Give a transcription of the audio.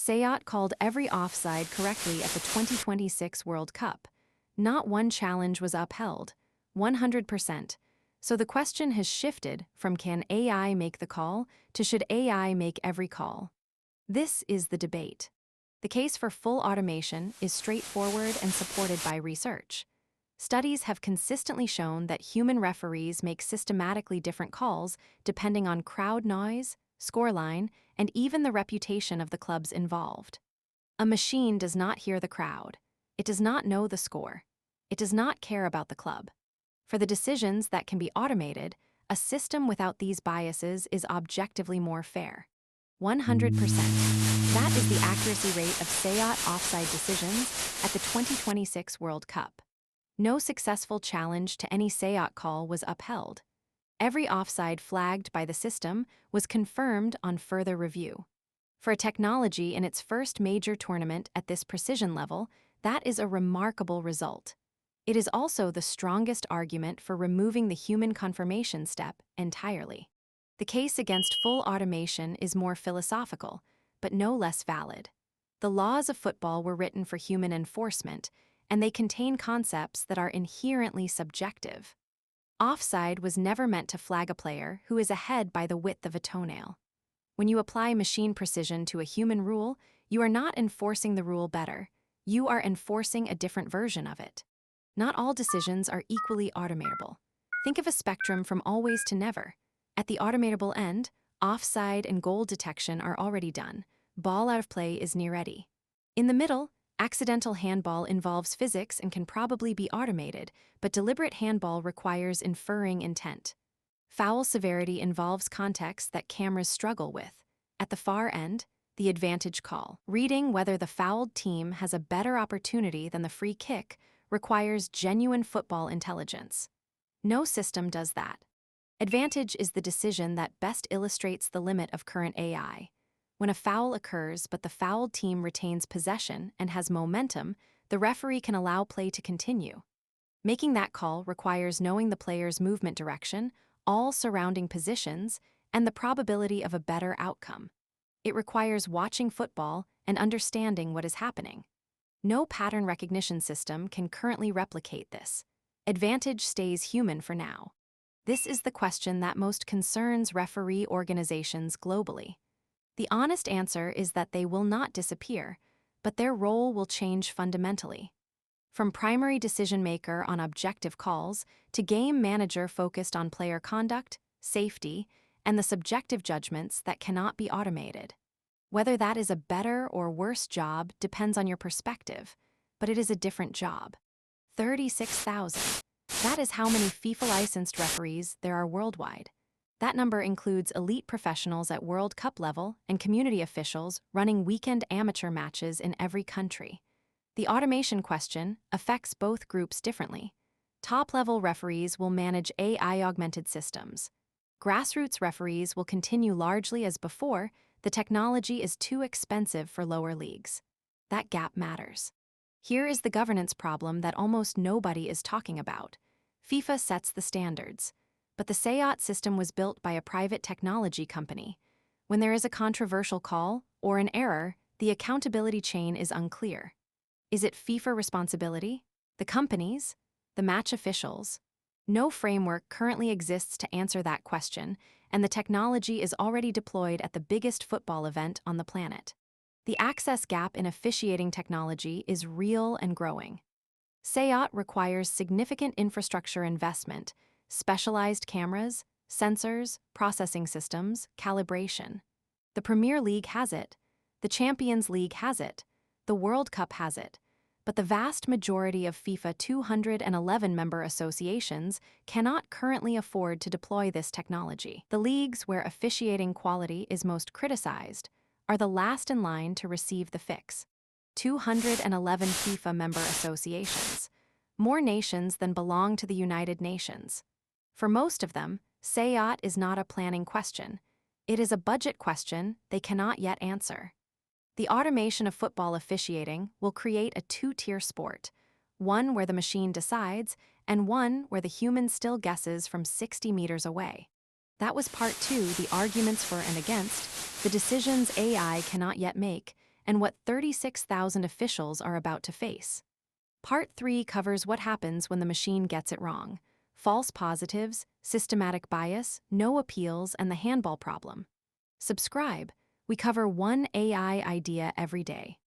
Sayat called every offside correctly at the 2026 World Cup. Not one challenge was upheld. 100%. So the question has shifted from can AI make the call to should AI make every call? This is the debate. The case for full automation is straightforward and supported by research. Studies have consistently shown that human referees make systematically different calls depending on crowd noise, scoreline, and even the reputation of the clubs involved. A machine does not hear the crowd. It does not know the score. It does not care about the club. For the decisions that can be automated, a system without these biases is objectively more fair. 100%. That is the accuracy rate of Sayat offside decisions at the 2026 World Cup. No successful challenge to any Sayat call was upheld. Every offside flagged by the system was confirmed on further review. For a technology in its first major tournament at this precision level, that is a remarkable result. It is also the strongest argument for removing the human confirmation step entirely. The case against full automation is more philosophical, but no less valid. The laws of football were written for human enforcement, and they contain concepts that are inherently subjective. Offside was never meant to flag a player who is ahead by the width of a toenail. When you apply machine precision to a human rule, you are not enforcing the rule better. You are enforcing a different version of it. Not all decisions are equally automatable. Think of a spectrum from always to never. At the automatable end, offside and goal detection are already done. Ball out of play is near ready. In the middle, accidental handball involves physics and can probably be automated, but deliberate handball requires inferring intent. Foul severity involves context that cameras struggle with. At the far end, the advantage call. Reading whether the fouled team has a better opportunity than the free kick requires genuine football intelligence. No system does that. Advantage is the decision that best illustrates the limit of current AI. When a foul occurs but the fouled team retains possession and has momentum, the referee can allow play to continue. Making that call requires knowing the player's movement direction, all surrounding positions, and the probability of a better outcome. It requires watching football and understanding what is happening. No pattern recognition system can currently replicate this. Advantage stays human for now. This is the question that most concerns referee organizations globally. The honest answer is that they will not disappear, but their role will change fundamentally. From primary decision maker on objective calls to game manager focused on player conduct, safety, and the subjective judgments that cannot be automated. Whether that is a better or worse job depends on your perspective, but it is a different job. 36,000. That is how many FIFA-licensed referees there are worldwide. That number includes elite professionals at World Cup level and community officials running weekend amateur matches in every country. The automation question affects both groups differently. Top-level referees will manage AI-augmented systems. Grassroots referees will continue largely as before. The technology is too expensive for lower leagues. That gap matters. Here is the governance problem that almost nobody is talking about. FIFA sets the standards, but the Sayat system was built by a private technology company. When there is a controversial call or an error, the accountability chain is unclear. Is it FIFA responsibility? The companies? The match officials? No framework currently exists to answer that question, and the technology is already deployed at the biggest football event on the planet. The access gap in officiating technology is real and growing. Sayat requires significant infrastructure investment, specialized cameras, sensors, processing systems, calibration. The Premier League has it. The Champions League has it. The World Cup has it. But the vast majority of FIFA 211 member associations cannot currently afford to deploy this technology. The leagues where officiating quality is most criticized are the last in line to receive the fix. 211 FIFA member associations, more nations than belong to the United Nations. For most of them, Sayat is not a planning question. It is a budget question they cannot yet answer. The automation of football officiating will create a two-tier sport, one where the machine decides and one where the human still guesses from 60 meters away. That was part two, the arguments for and against, the decisions AI cannot yet make, and what 36,000 officials are about to face. Part 3 covers what happens when the machine gets it wrong: false positives, systematic bias, no appeals, and the handball problem. Subscribe. We cover one AI idea every day.